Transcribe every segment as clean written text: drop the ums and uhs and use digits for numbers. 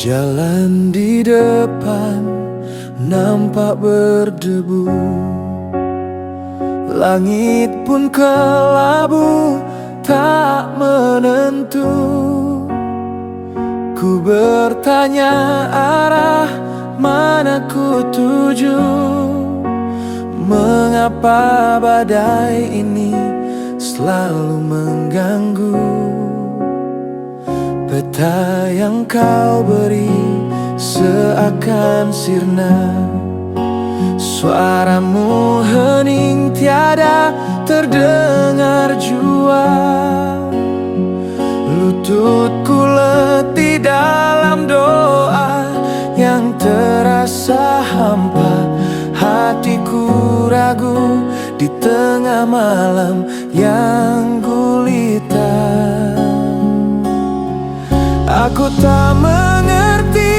Jalan di depan nampak berdebu, langit pun kelabu tak menentu. Ku bertanya arah mana ku tuju, mengapa badai ini selalu mengganggu. Peta yang kau beri seakan sirna, suaramu hening tiada terdengar jua. Lututku letih dalam doa yang terasa hampa, hatiku ragu di tengah malam yang gulita. Aku tak mengerti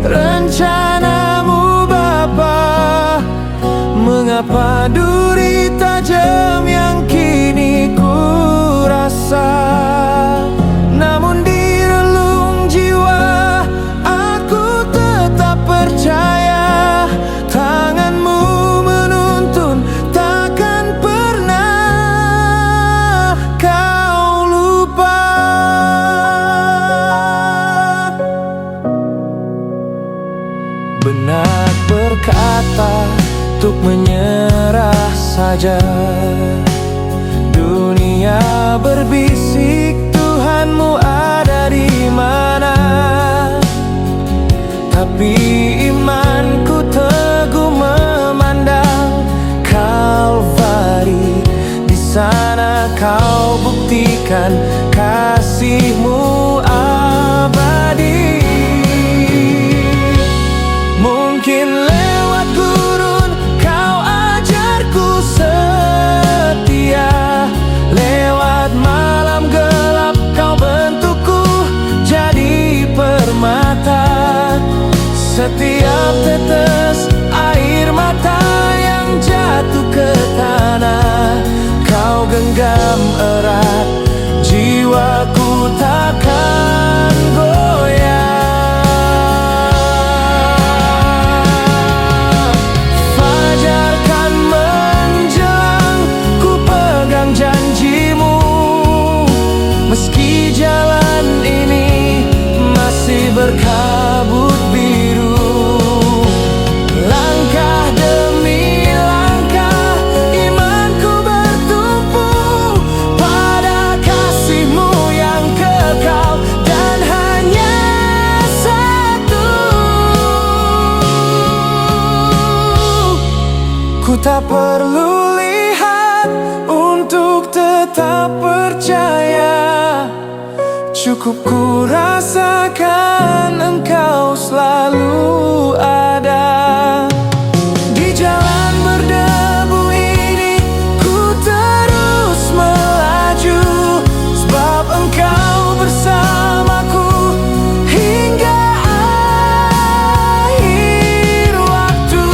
rencanamu Bapa, mengapa duri tajam yang kini ku rasa. Namun di relung jiwa aku tetap percaya, tanganmu menuntun takkan pernah kau lupa. Benak berkata untuk menyerah saja, dunia berbisik Tuhanmu ada di mana. Tapi imanku teguh memandang Kalvari, di sana kau buktikan kasihmu abadi. Mungkin lewat gurun kau ajarku setia, lewat malam gelap kau bentukku jadi permata. Setiap tetes air mata yang jatuh ke tanah kau genggam erat, jiwaku takkan goyah. Meski jalan ini masih berkabut biru, langkah demi langkah imanku bertumpu pada kasihmu yang kekal dan hanya satu. Ku tak perlu lihat untuk tetap percaya, cukup ku rasakan engkau selalu ada. Di jalan berdebu ini ku terus melaju, sebab engkau bersamaku hingga akhir waktu.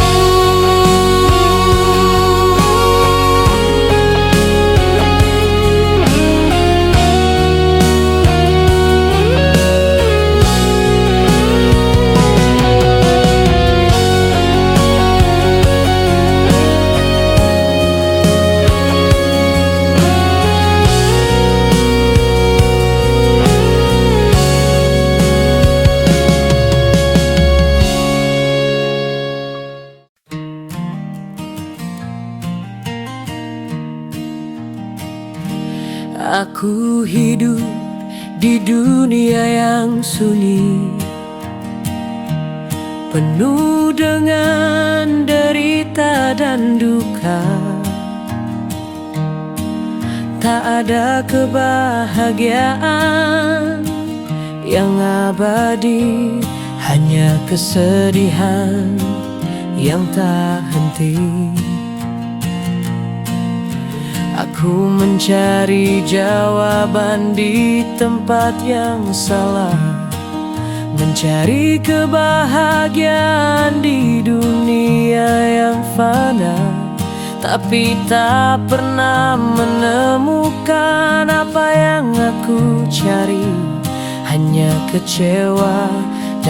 Aku hidup di dunia yang sunyi, penuh dengan derita dan duka. Tak ada kebahagiaan yang abadi, hanya kesedihan yang tak henti. Aku mencari jawaban di tempat yang salah, mencari kebahagiaan di dunia yang fana, tapi tak pernah menemukan apa yang aku cari. Hanya kecewa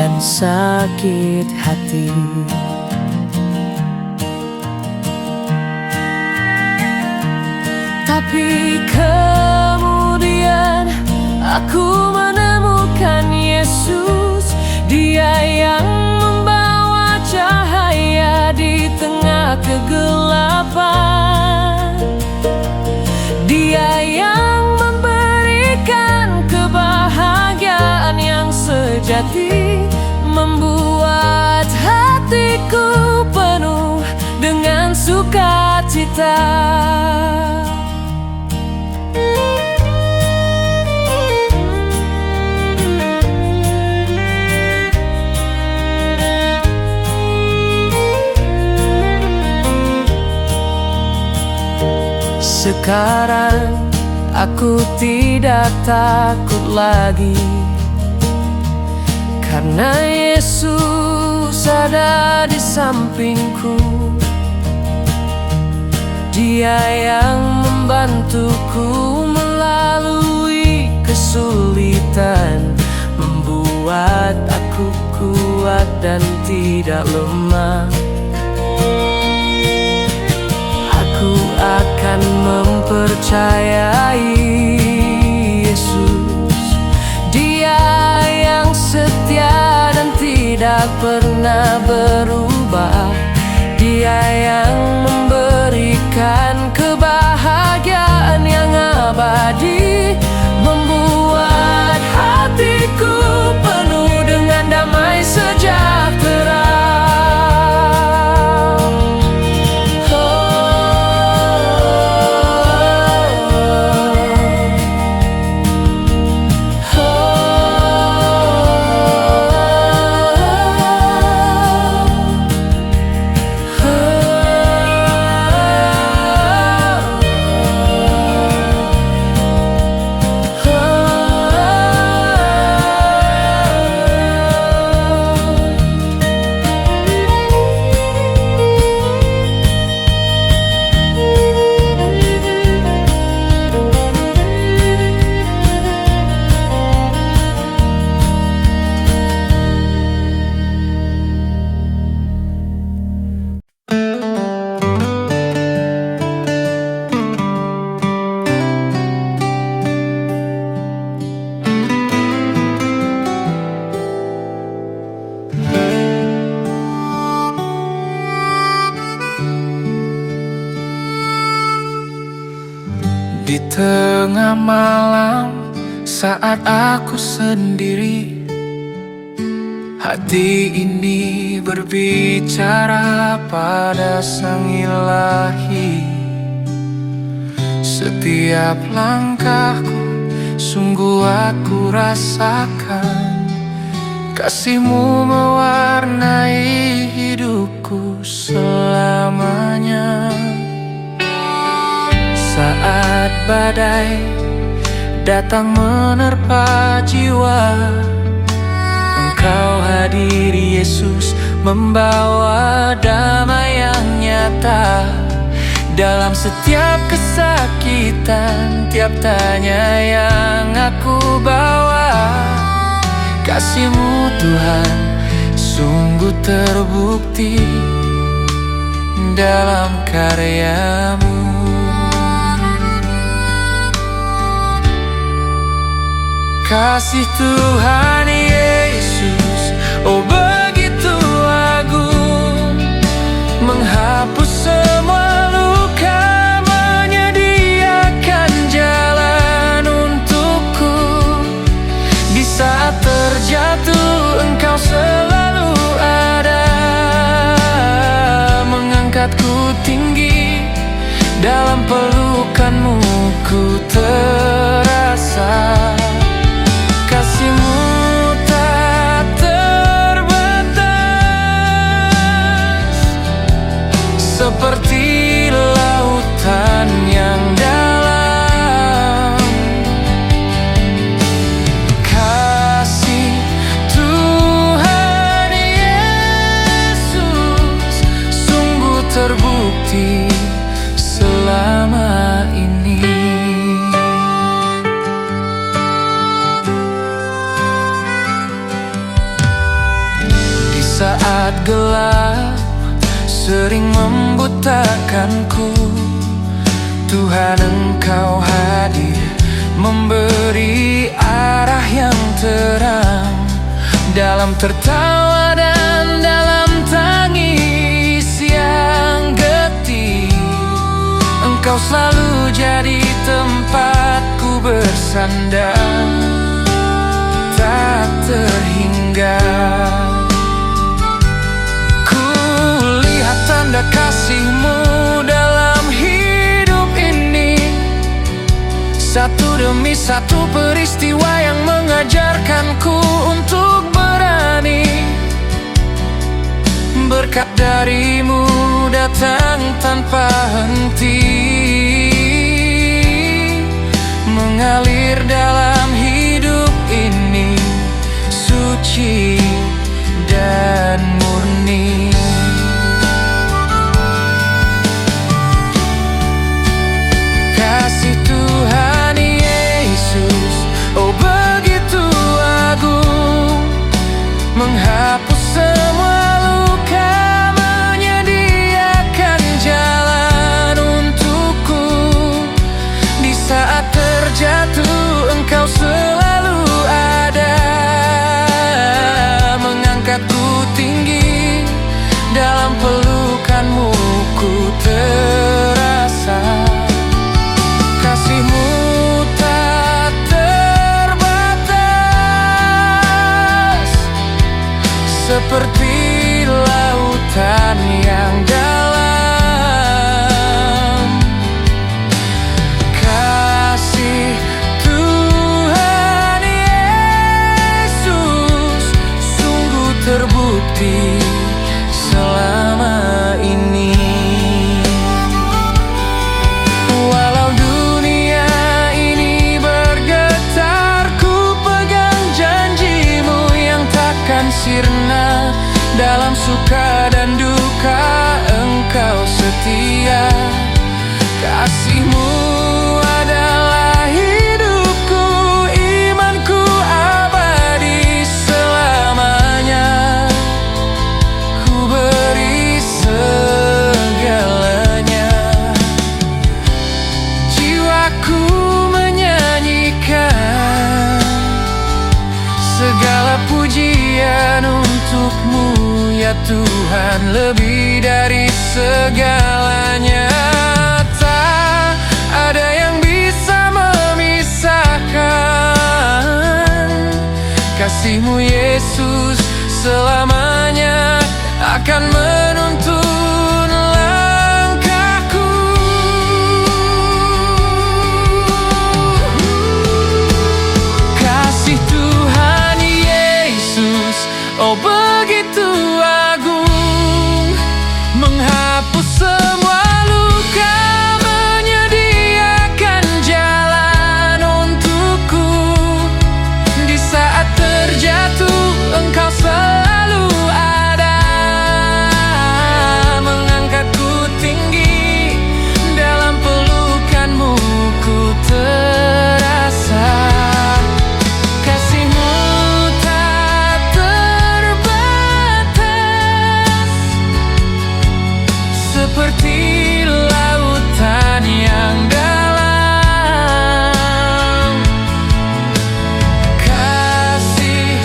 dan sakit hati. Tapi kemudian aku menemukan Yesus, Dia yang membawa cahaya di tengah kegelapan. Dia yang memberikan kebahagiaan yang sejati, membuat hatiku penuh dengan sukacita. Sekarang aku tidak takut lagi, karena Yesus ada di sampingku. Dia yang membantuku melalui kesulitan, membuat aku kuat dan tidak lemah. Aku akan mempercayai Yesus, Dia yang setia dan tidak pernah berubah. Dia yang memberikan kebahagiaan yang abadi, membuat hatiku penuh dengan damai sejahtera. Di tengah malam saat aku sendiri, hati ini berbicara pada Sang Ilahi. Setiap langkahku sungguh aku rasakan, kasih-Mu mewarnai hidupku selamanya. Saat badai datang menerpa jiwa, Engkau hadir Yesus, membawa damai yang nyata. Dalam setiap kesakitan, tiap tanya yang aku bawa, kasih-Mu Tuhan sungguh terbukti dalam karya-Mu. Kasih Tuhan Yesus, oh begitu agung, menghapus semua luka, menyediakan jalan untukku. Di saat terjatuh Engkau selalu ada, mengangkatku tinggi, dalam pelukan-Mu ku terasa. Kasih-Mu tak terbatas, seperti lautan yang dalam. Kasih Tuhan Yesus sungguh terbukti selama ini. saat gelap sering membutakanku. Tuhan, Engkau hadir memberi arah yang terang, dalam tertawa dan dalam tangis yang getir. Engkau selalu jadi tempatku bersandar, tak terhingga. Ku lihat tanda kasih-Mu dalam hidup ini, satu demi satu peristiwa yang mengajarkanku untuk berani. Berkat dari-Mu datang tanpa henti, mengalir dalam hidup ini, suci dan murni. Kasih Tuhan Yesus, oh begitu agung, menghapus semua luka, menyediakan jalan untukku. Di saat terjatuh, Engkau selalu ada, mengangkatku tinggi, dalam pelukan-Mu ku terasa. Kasih-Mu tak terbatas, seperti lautan yang dalam. Kasih Tuhan Yesus sungguh terbukti selama ini. Walau dunia ini bergetar, ku pegang janji-Mu yang takkan sirna. Dalam suka dan duka, Engkau setia. Kasih-Mu adalah hidupku, imanku abadi selamanya. Ku beri segalanya, jiwaku menyanyikan segala pujian untuk-Mu, ya Tuhan, lebih dari segalanya. Tak ada yang bisa memisahkan. Kasih-Mu Yesus selamanya akan menuntun langkahku. Kasih Tuhan Yesus, oh begitu agung, menghapus semua luka, menyediakan jalan untukku. Di saat terjatuh, Engkau selalu ada, mengangkatku tinggi, dalam pelukan-Mu ku terasa. Kasih-Mu tak terbatas, seperti lautan yang dalam. Kasih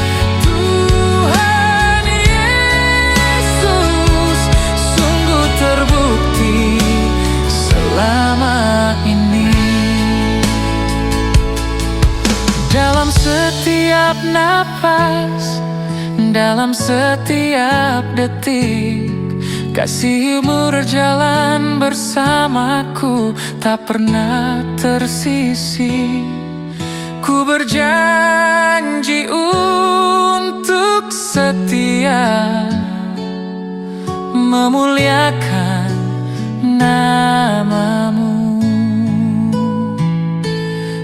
Tuhan Yesus sungguh terbukti selama ini. Dalam setiap napas, dalam setiap detik, kasih-Mu berjalan bersamaku, tak pernah tersisih. Ku berjanji untuk setia, memuliakan nama-Mu.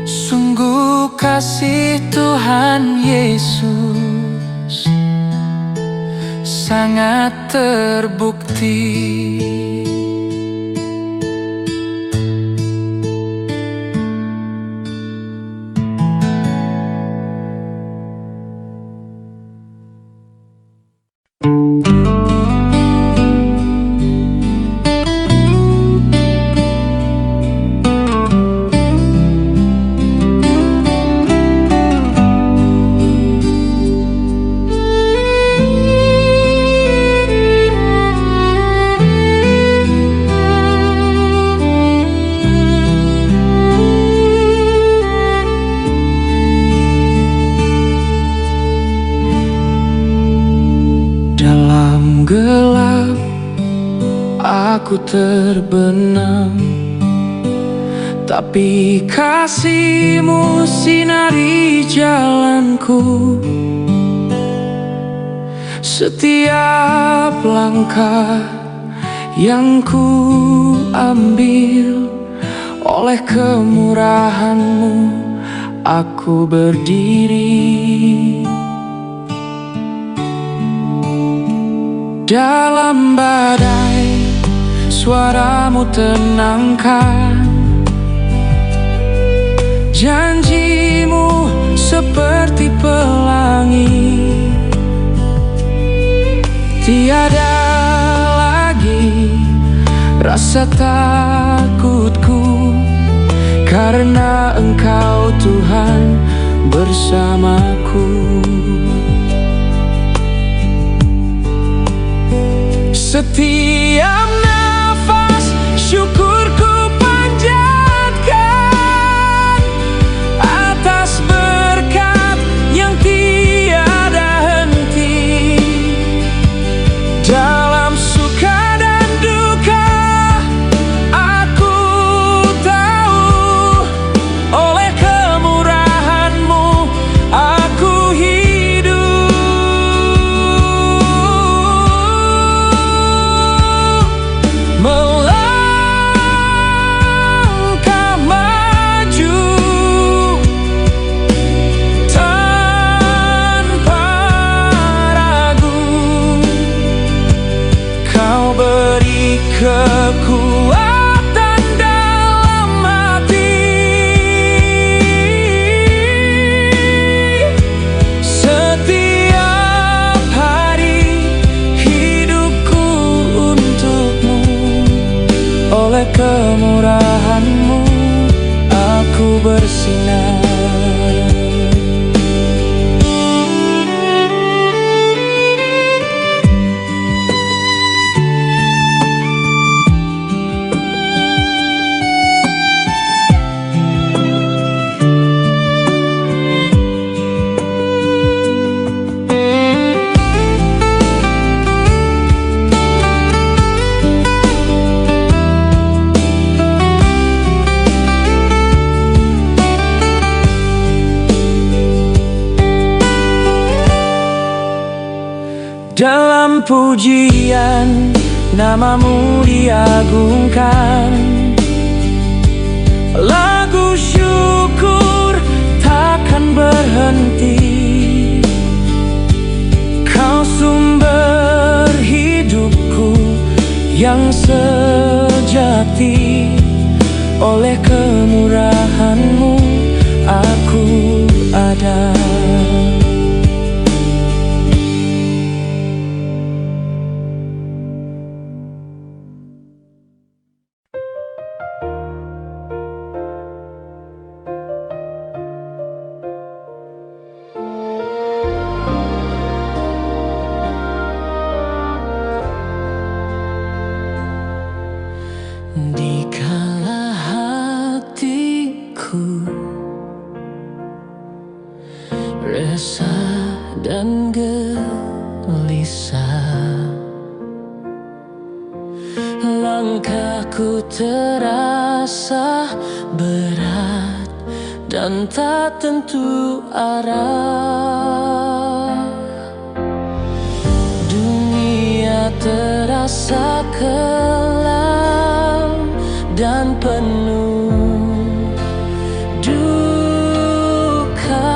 Sungguh kasih Tuhan Yesus sangat terbukti. Dalam gelap aku terbenam, tapi kasih-Mu sinari jalanku. Setiap langkah yang ku ambil, oleh kemurahan-Mu aku berdiri. Dalam badai, suara-Mu tenangkan. Janji-Mu seperti pelangi. Tiada lagi rasa takutku, karena Engkau Tuhan bersamaku. Setiap nafas syukurku panjatkan atas berkat yang tiada henti. Dalam suka dan duka aku tahu, oleh kemurahan-Mu aku melangkah maju tanpa ragu. Kau beri kekuatan dalam hati. Setiap hari hidupku untuk-Mu, oleh kemurahan-Mu aku bersinar. Dalam pujian nama-Mu diagungkan, lagu syukur takkan berhenti. Kau sumber hidupku yang sejati, oleh kemurahan-Mu aku ada. Dikala hatiku resah dan gelisah, langkahku terasa berat dan tak tentu arah. Dunia terasa kelam dan penuh duka.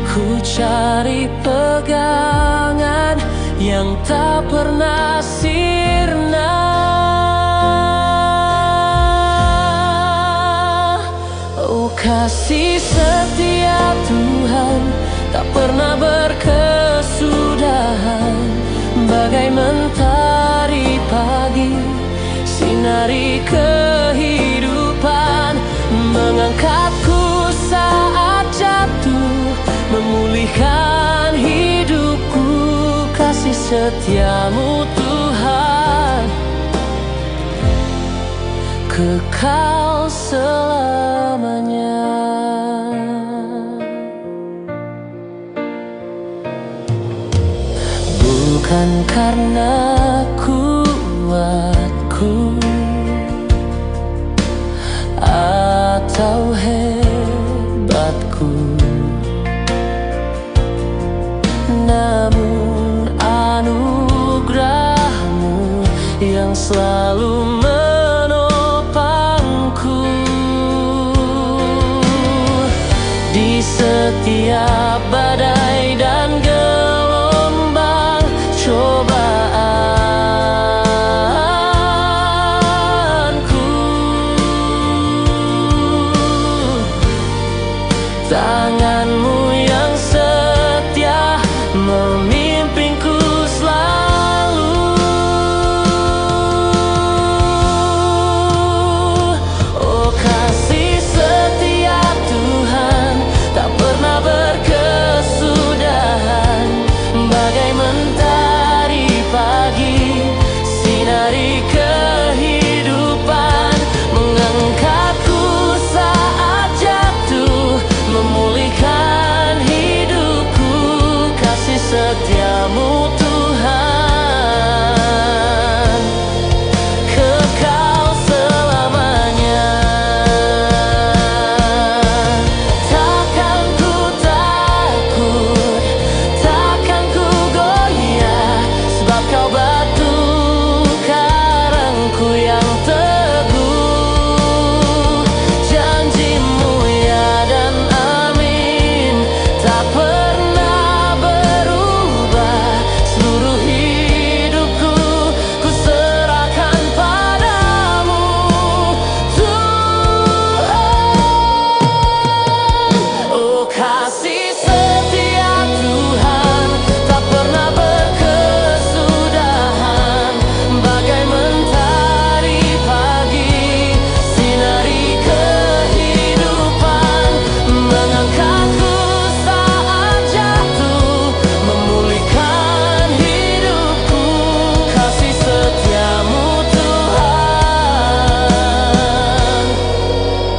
Ku cari pegangan yang tak pernah sirna. Oh kasih setia Tuhan, tak setiamu Tuhan, kekal selamanya. Bukan karena kuatku atau hebatku, namun anugerahmu yang selalu menopangku. Di setiap badai dan gelombang cobaanku, tanganmu yang setia memimpinku selalu. Oh kasih setia Tuhan tak pernah berkesudahan, bagai mentari pagi sinari kehidupan, mengangkatku saat jatuh, memulihkan hidupku. Kasih setiamu Tuhan, kekal selamanya. Takkan ku takut, takkan ku goyah, sebab kau batu karangku yang teguh. Janjimu ya dan amin, tak pernah berubah. Seluruh hidupku ku serahkan padamu Tuhan. Oh kasih setia Tuhan tak pernah berkesudahan, bagai mentari pagi sinari kehidupan, mengangkatku saat jatuh, memulihkan hidupku. Kasih setiamu Tuhan,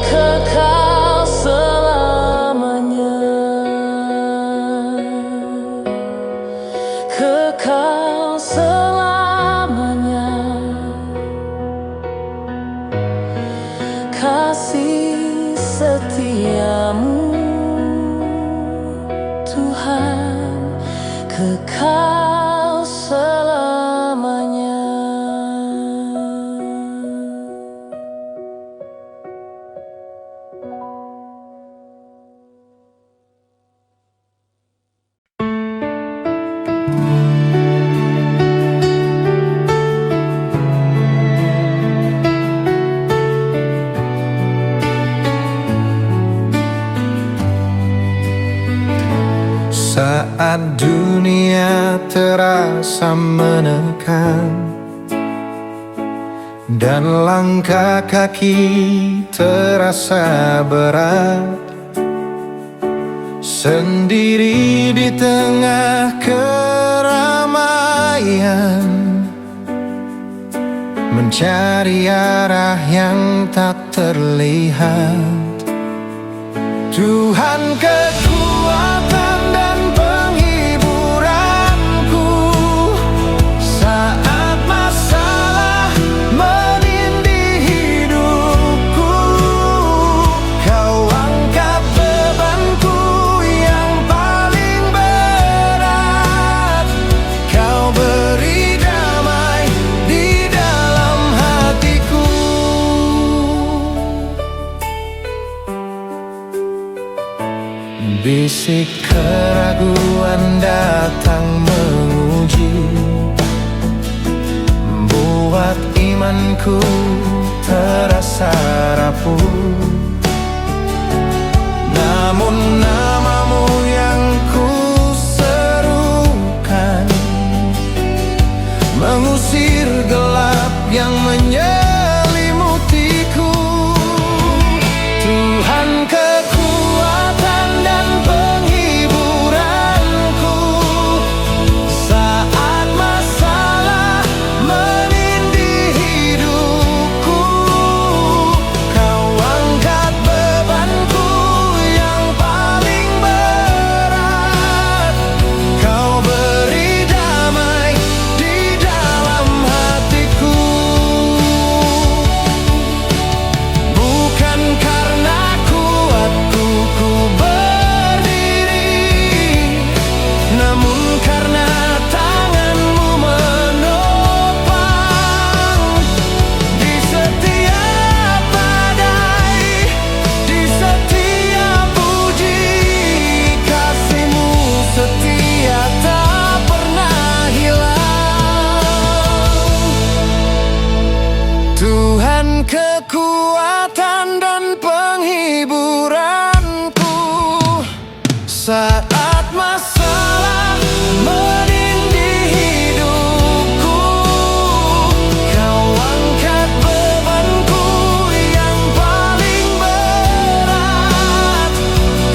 kekal selamanya, kekal selamanya. Kasih setiamu Tuhan, kekal selamanya. Saat dunia terasa menekan dan langkah kaki terasa berat, sendiri di tengah keramaian, mencari arah yang tak terlihat. Tuhan kekuatan dan penghiburanku, saat masalah menindih hidupku. Kau angkat bebanku yang paling berat, kau beri damai di dalam hatiku. Bisik keraguan datang menguji, membuat imanku terasa rapuh. Namun namamu yang ku serukan, mengusir gelap yang menyelimutiku. Tuhan kekuatan dan penghiburanku, saat masalah menindih hidupku, kau angkat bebanku yang paling berat.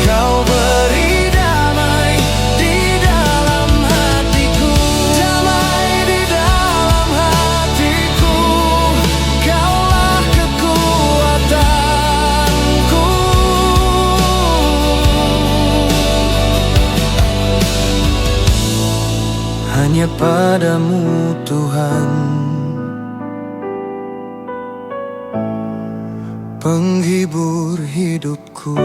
Kau beri damai di dalam hatiku, damai di dalam hatiku. Kaulah kekuatanku. Hanya padamu Tuhan, penghibur hidupku.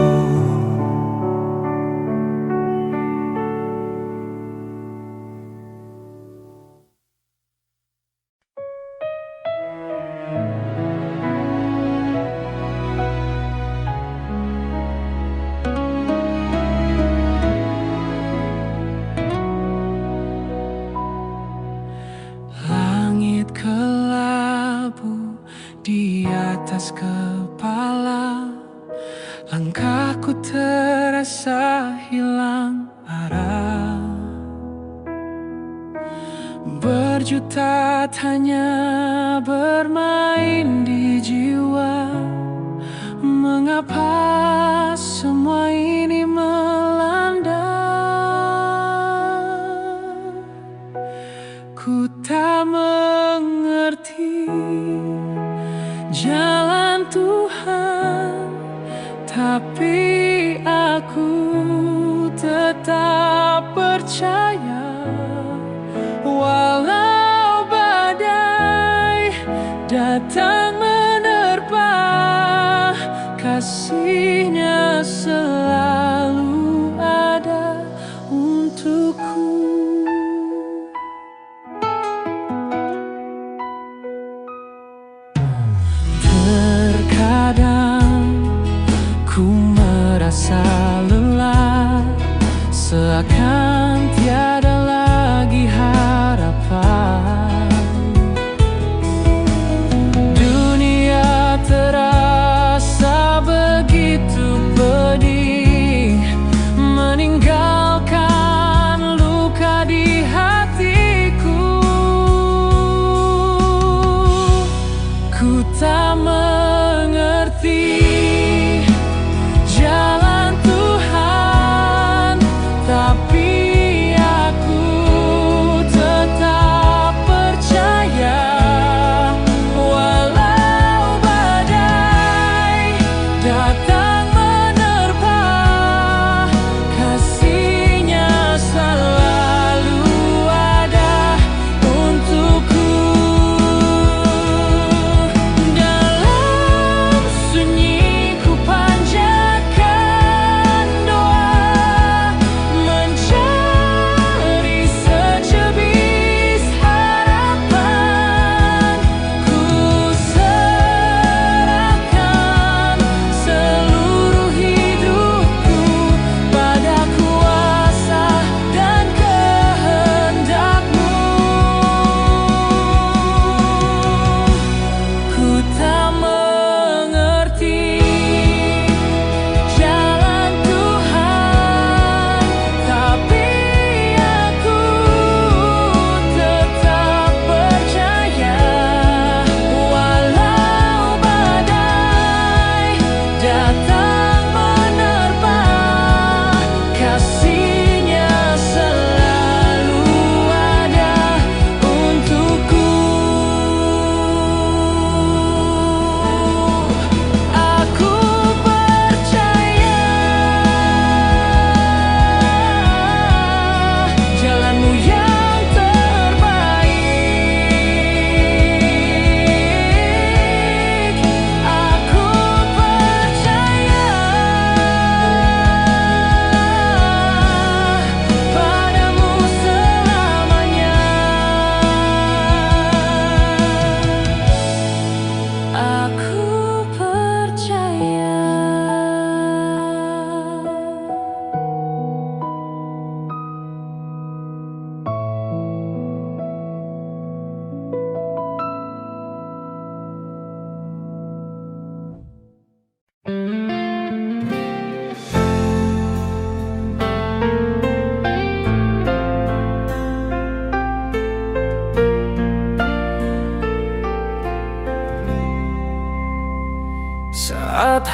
Langit kelabu di atas kepala, langkahku terasa hilang arah. Berjuta tanya bermain di jiwa, mengapa semua ini melanda? Ku tak mengerti jalan Tuhan, tapi aku tetap percaya. Walau badai datang menerpa, kasih-Nya selalu ada untukku. Terkadang ku merasa lelah, seakan tiada lagi harapan. Dunia terasa begitu pedih, meninggalkan luka di hatiku. Ku tak mengerti jalan Tuhan, tapi aku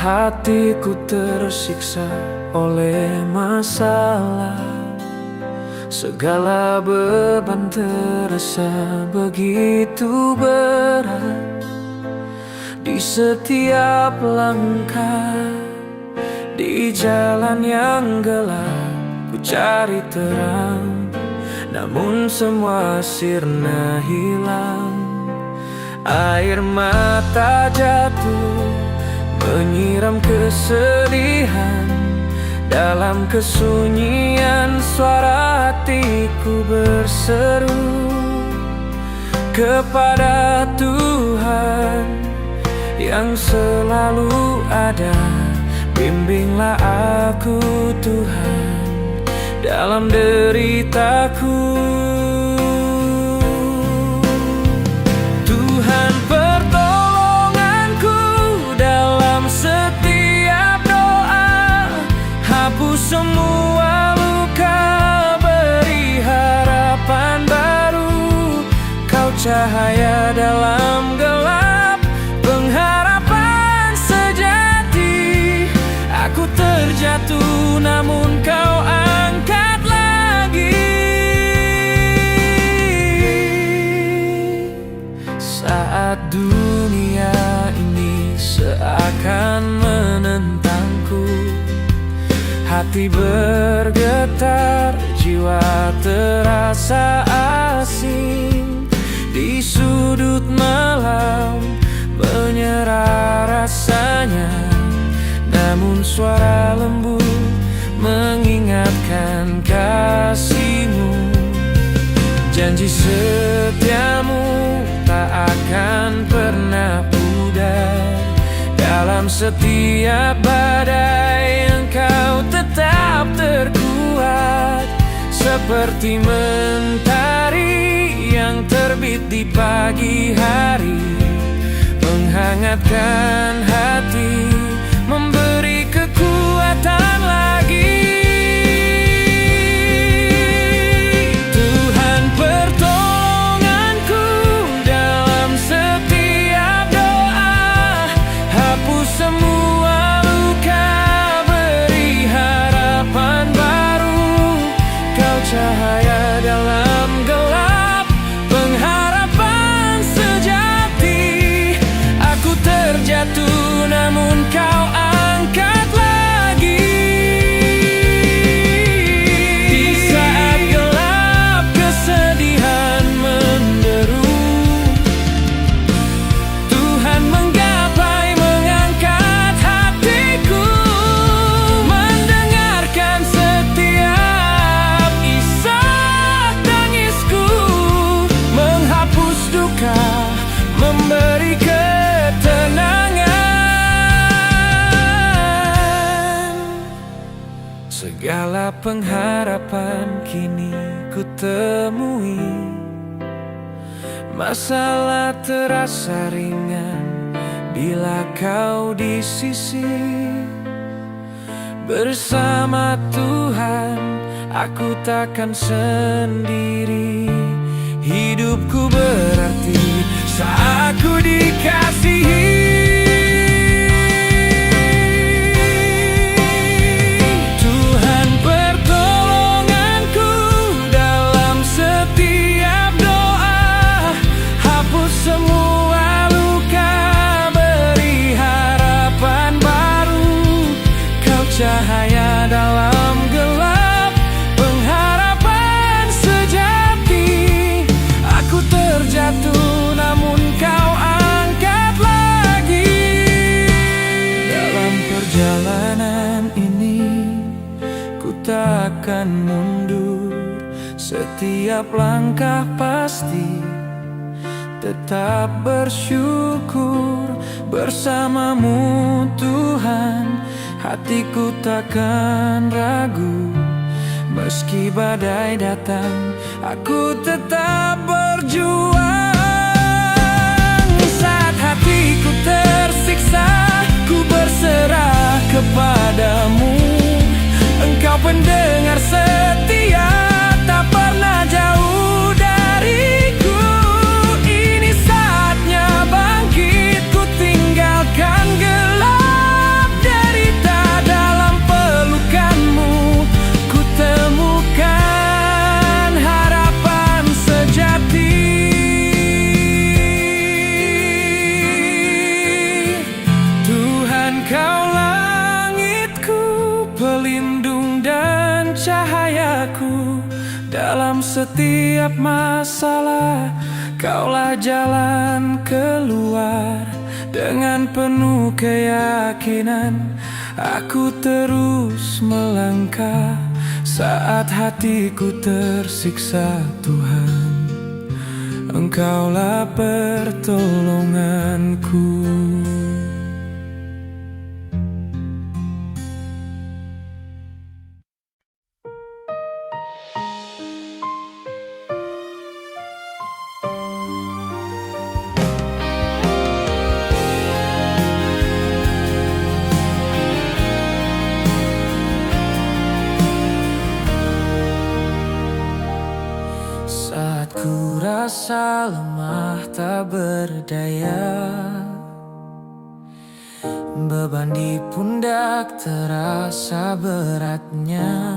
hatiku tersiksa oleh masalah, segala beban terasa begitu berat. Di setiap langkah, di jalan yang gelap, ku cari terang, namun semua sirna hilang. Air mata jatuh menyiram kesedihan. Dalam kesunyian suara hatiku berseru kepada Tuhan yang selalu ada. Bimbinglah aku Tuhan dalam deritaku. Tuhan pertolonganku dalam setiap doa, hapus semua luka, beri harapan baru. Kau cahaya dalam gelap, pengharapan sejati. Aku terjatuh namun kau angkat lagi. Saat dunia ini seakan menentangku, hati bergetar, jiwa terasa asing. Di sudut malam menyerah rasanya, namun suara lembut mengingatkan kasihmu. Janji setiamu tak akan pernah pudar. Dalam setiap badai engkau tetap terkuat, seperti mentari yang terbit di pagi hari, menghangatkan hati, memberi kekuatan lagi. Tuhan pertolonganku dalam setiap doa, hapus semua luka, beri harapan baru. Kau cahaya dalam gelap, pengharapan sejati. Aku terjatuh namun kau angkat lagi. Di saat gelap kesedihan menderu, Tuhan menggapai, mengangkat hatiku, mendengarkan setiap isak tangisku, menghapus duka, memberi ketenangan. Segala pengharapan kini ku temui, masalah terasa ringan bila kau di sisi. Bersama Tuhan aku takkan sendiri. Hidupku berarti saat ku dikasihi. Tuhan pertolonganku dalam setiap doa, hapus semua luka, beri harapan baru. Kau cahaya dalam gelap, pengharapan sejati. Aku terjatuh namun kau angkat lagi. Dalam perjalanan ini ku takkan mundur, setiap langkah pasti tetap bersyukur. Bersamamu Tuhan, hatiku takkan ragu. Meski badai datang, aku tetap berjuang. Saat hatiku tersiksa, ku berserah kepadamu. Engkau pendengar setia, tak pernah jauh dariku. Ini saatnya bangkit, ku tinggalkan gelap Dalam setiap masalah, Kaulah jalan keluar. Dengan penuh keyakinan, aku terus melangkah. Saat hatiku tersiksa, Tuhan, Engkaulah pertolonganku. Saat ku rasa lemah tak berdaya, beban di pundak terasa beratnya.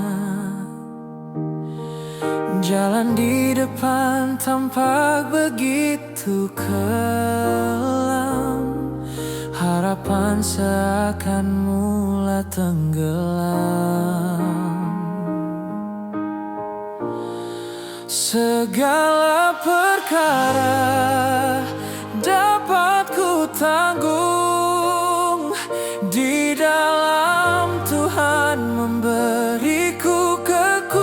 Jalan di depan tampak begitu kelam, harapan seakan mula tenggelam. Segala perkara dapat ku tanggung, di dalam Tuhan memberiku kekuatan.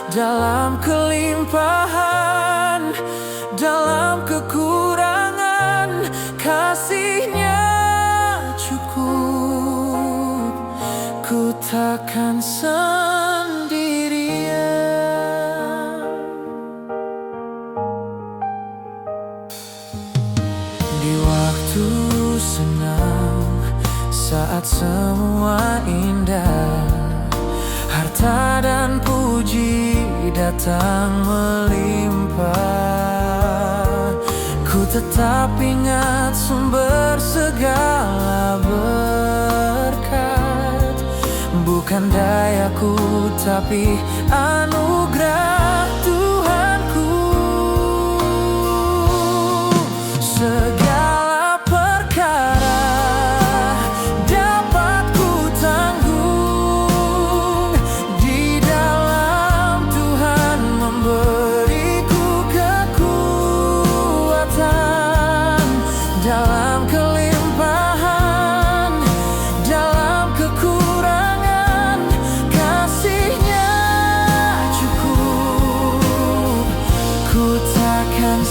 Dalam kelimpahan, dalam kekurangan, kasih-Nya cukup. Ku takkan di waktu senang, saat semua indah, harta dan puji datang melimpah. Ku tetap ingat sumber segala berkat, bukan dayaku tapi anugerah Tuhanku. Segala perkara dapat ku tanggung, di dalam Tuhan memberiku kekuatan. Dalam kelimpahan, dalam kekurangan, kasih-Nya cukup. Ku takkan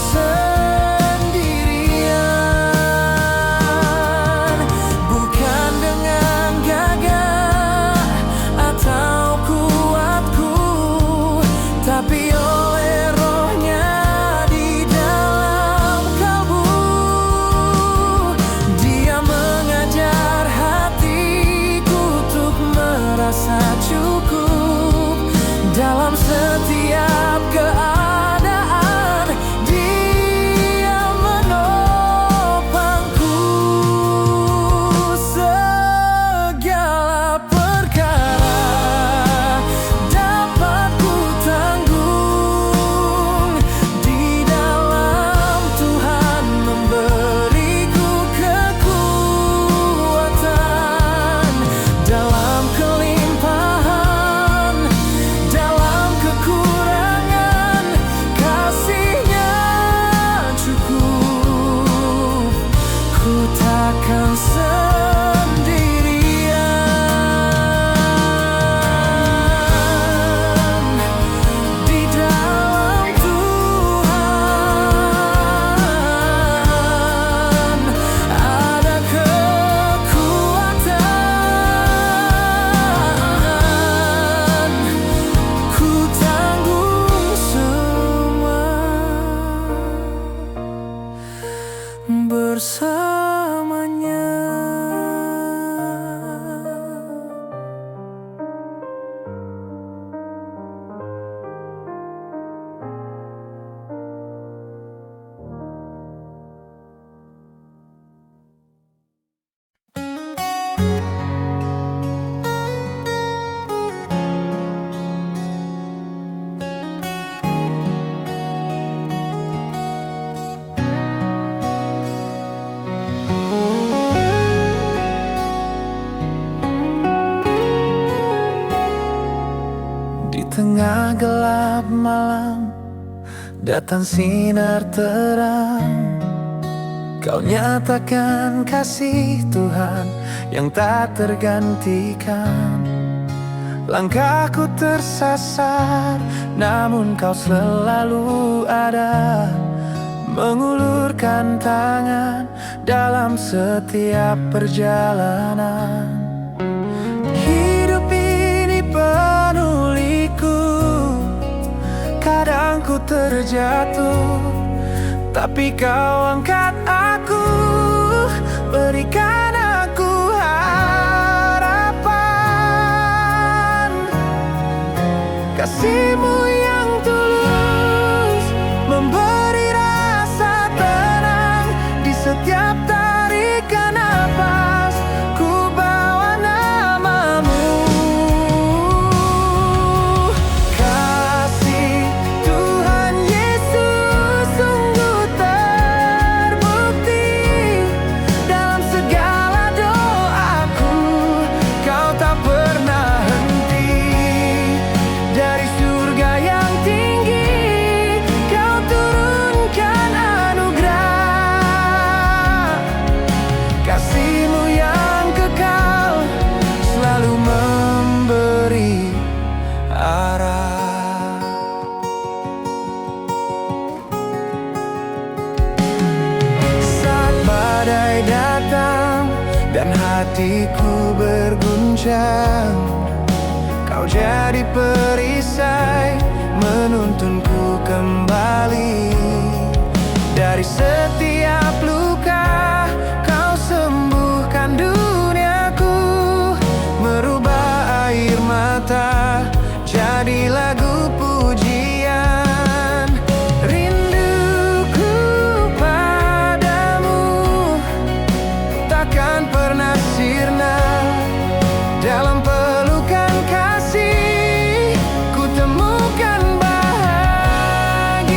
tapi oleh Roh-Nya di dalam kalbu. Dia mengajar hatiku untuk merasa cukup. Dalam setiap keadaan Dia menopangku. Segala perkara dapat ku tanggung, di dalam Tuhan memberiku kekuatan. Dalam kelimpahan, dalam kekurangan, Di tengah gelap malam datang sinar terang. Kau nyatakan kasih Tuhan yang tak tergantikan. Langkahku tersasar, namun kau selalu ada, mengulurkan tangan dalam setiap perjalanan. Hidup ini penuh liku, kadang ku terjatuh, tapi kau angkat aku, berikan aku harapan. Kasih-Mu yang tulus memberi rasa tenang di setiap tarikan napas. Ku bawa nama-Mu. Kasih Tuhan Yesus sungguh terbukti dalam segala doaku. Kau tak pernah henti. Dari surga yang tinggi Kau turunkan anugerah. Kasih-Mu yang kekal selalu memberi arah. Saat badai datang dan hatiku berguncang, Kau jadi perisai menuntunku kembali. Dari setiap luka Kau sembuhkan duniaku, merubah air mata jadi lagu pujian. Rinduku padamu takkan pernah sirna. Dalam pelukan kasih ku temukan bahagia.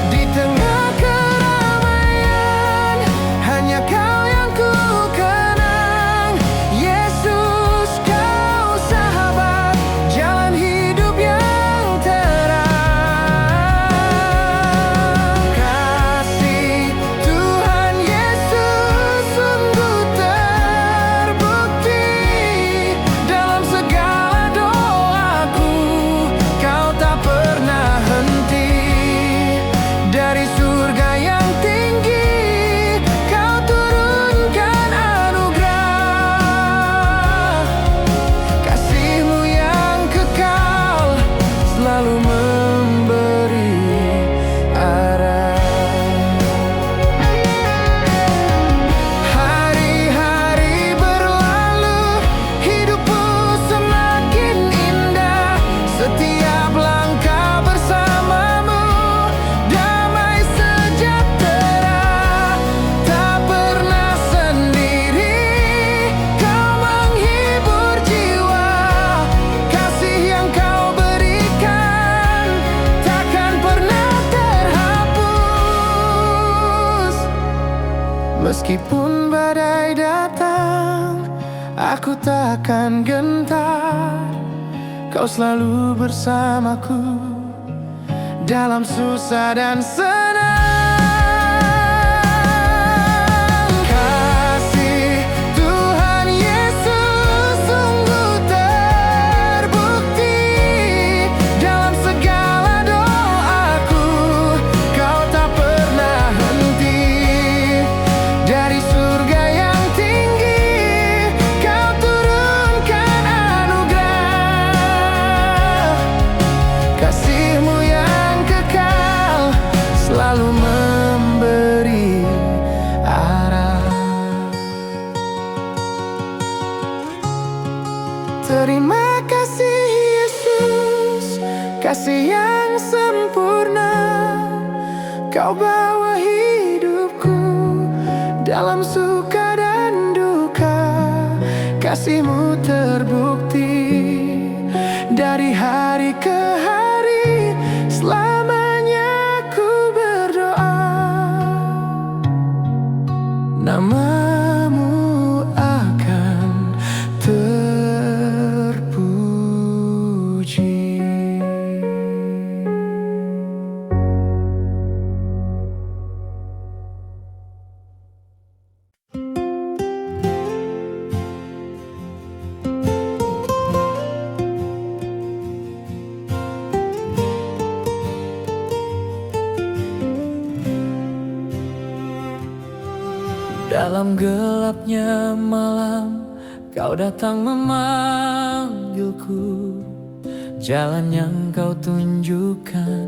Di tengah keramaian hanya Kau yang ku kenang. Yesus, Kau sahabat, jalan hidup yang terang. Kasih Tuhan Yesus sungguh terbukti dalam segala doaku. Kau tak pernah henti. Dari surga yang tinggi Kau turunkan anugerah. Kasih-Mu yang kekal selalu memberi arah. Hari-hari berlalu, hidupku semakin indah. Setiap langkah bersama-Mu, damai sejahtera. Tak pernah sendiri, Kau menghibur jiwa. Kasih yang Kau berikan takkan pernah terhapus. Meskipun badai datang, aku takkan gentar. Kau selalu bersamaku dalam susah dan senang. Kasih Tuhan Yesus sungguh terbukti dalam segala doaku. Kau tak pernah henti. Dari surga yang tinggi Kau turunkan anugerah. Kasih-Mu yang kekal selalu memberi arah. Terima kasih Yesus, kasih yang sempurna. Kau bawa hidupku dalam suka dan duka. Kasih-Mu terbukti dari hari ke hari. Selamanya ku berdoa, nama-Mu akan terpuji. Dalam gelapnya malam, Kau datang memanggilku. Jalan yang Kau tunjukkan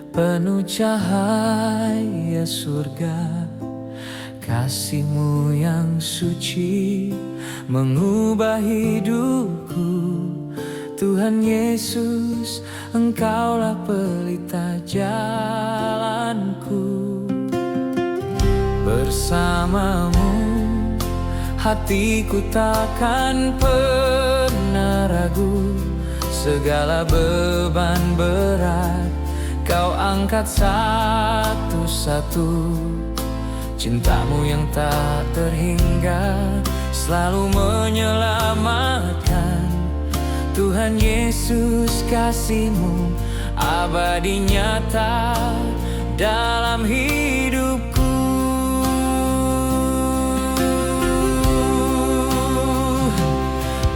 penuh cahaya surga. Kasih-Mu yang suci mengubah hidupku. Tuhan Yesus, Engkaulah pelita jalanku. Bersama-Mu hatiku takkan pernah ragu. Segala beban berat Kau angkat satu-satu. Cinta-Mu yang tak terhingga selalu menyelamatkan. Tuhan Yesus, kasih-Mu abadi nyata dalam hidupku.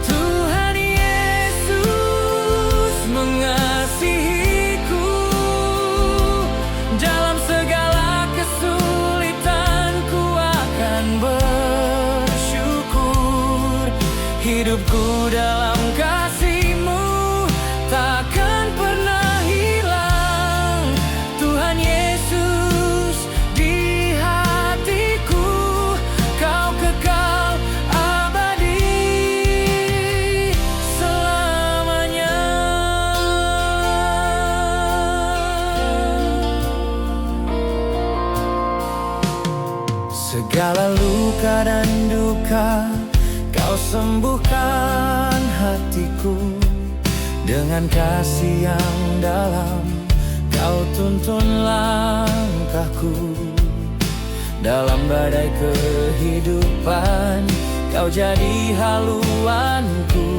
Tuhan Yesus mengasihiku. Dalam segala kesulitanku akan bersyukur. Hidupku dalam kasih-Mu takkan pernah hilang. Tuhan Yesus, di hatiku Kau kekal abadi selamanya. Segala luka dan duka Kau sembuhkan hatiku. Dengan kasih yang dalam Kau tuntun langkahku. Dalam badai kehidupan Kau jadi haluanku.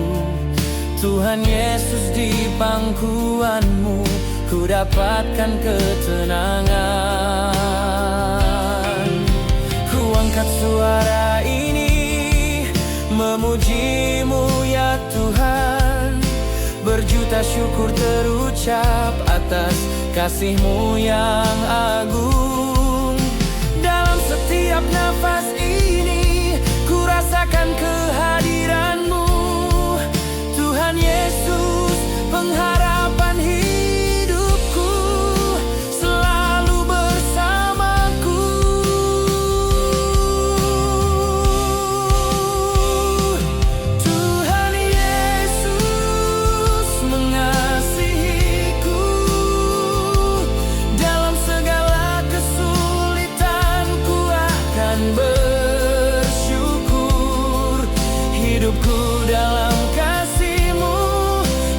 Tuhan Yesus, di pangkuan-Mu ku dapatkan ketenangan. Ku angkat suara ini memuji-Mu ya Tuhan. Berjuta syukur terucap atas kasih-Mu yang agung. Dalam setiap nafas ini ku rasakan kehadiran-Mu. Tuhan Yesus, pengharapan hidupku, selalu bersamaku. Tuhan Yesus mengasihiku. Dalam segala kesulitanku akan bersyukur. Hidupku dalam kasih-Mu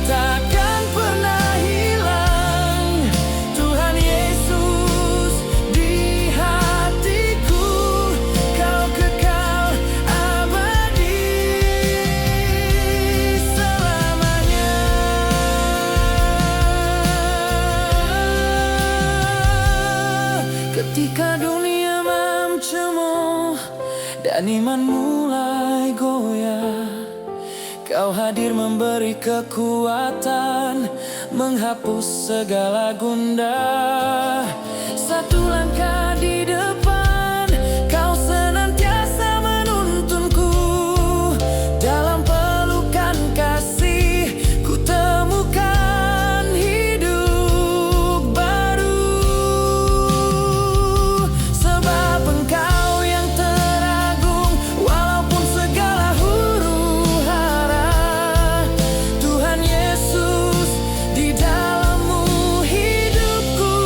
takkan pernah hilang. Tuhan Yesus, di hatiku Kau kekal abadi selamanya. Ketika dunia mencemooh dan iman mulai goyah, Kau hadir memberi kekuatan, menghapus segala gundah. Satu langkah di depan Kau senantiasa menuntunku. Dalam pelukan kasih ku temukan hidup baru. Sebab Engkau yang teragung walaupun segala huru-hara. Tuhan Yesus, di dalam-Mu hidupku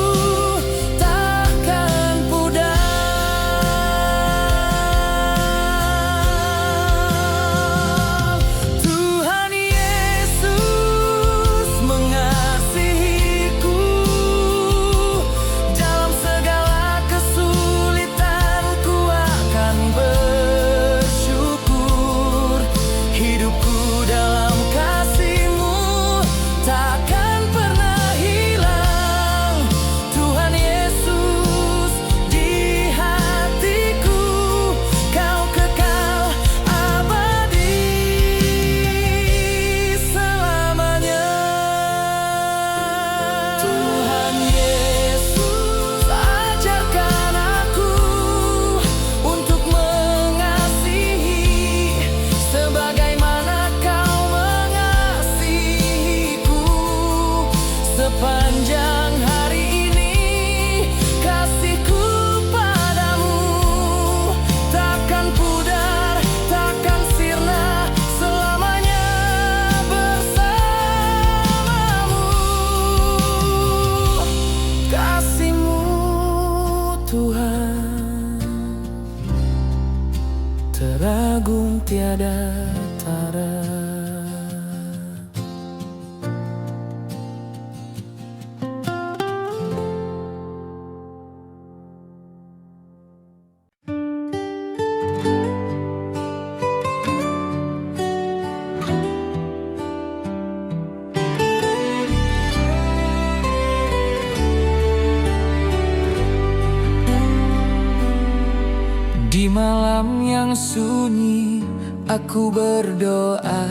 malam yang sunyi aku berdoa,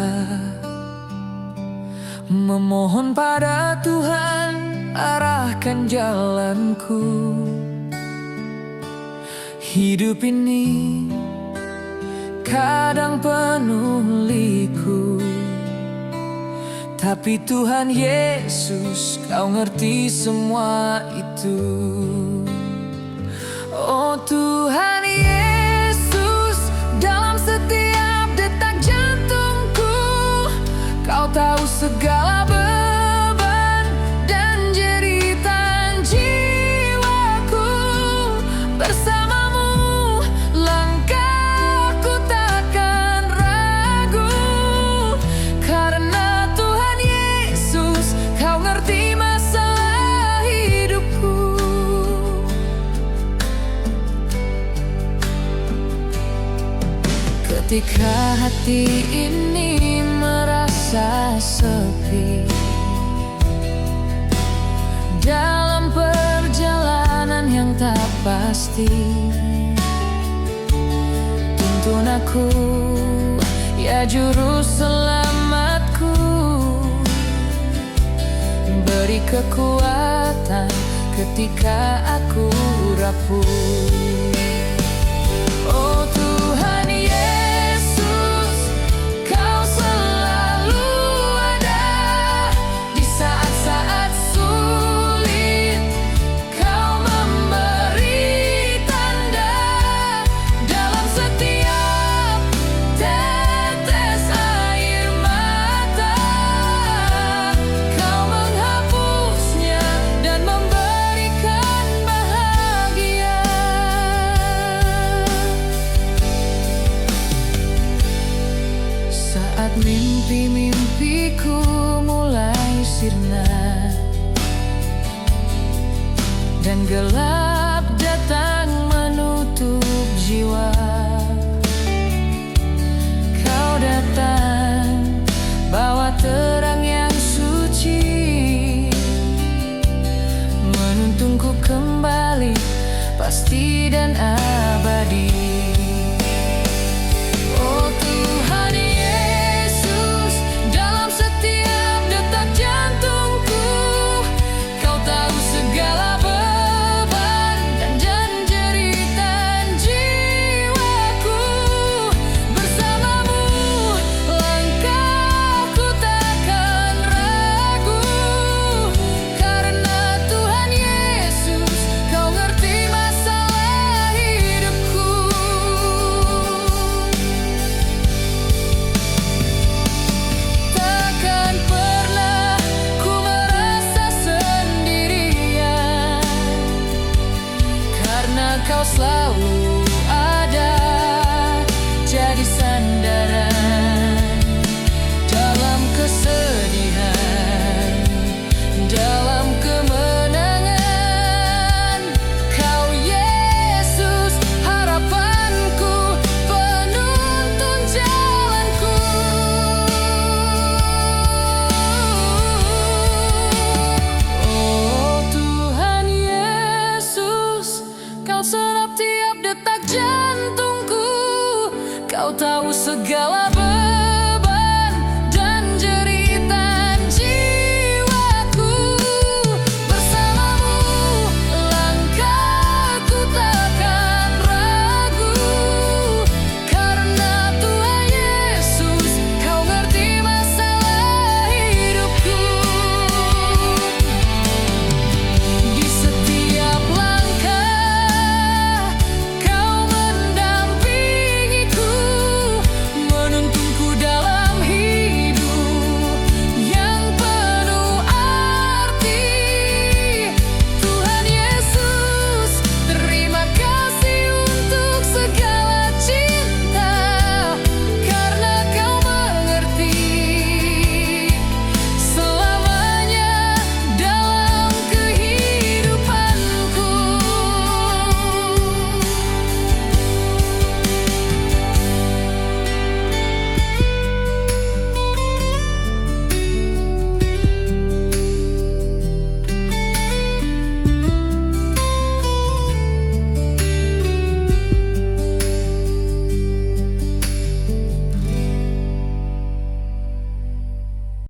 memohon pada Tuhan arahkan jalanku. Hidup ini kadang penuh liku, tapi Tuhan Yesus kau ngerti semua itu. Oh Tuhan Yesus, dalam setiap detak jantungku kau tahu segala beban dan jeritan jiwaku. Bersamamu langkahku takkan ragu, karena Tuhan Yesus kau ngerti masalah hidupku. Ketika hati ini merasa sepi dalam perjalanan yang tak pasti, tuntun aku ya juru selamatku. Beri kekuatan ketika aku rapuh. Oh Tuhan Yesus, kau selalu ada di saat-saat sulit. Kau memberi tanda dalam setiap tetes air mata. Kau menghapusnya dan memberikan bahagia. Saat mimpi-mimpiku mulai sirna dan gelap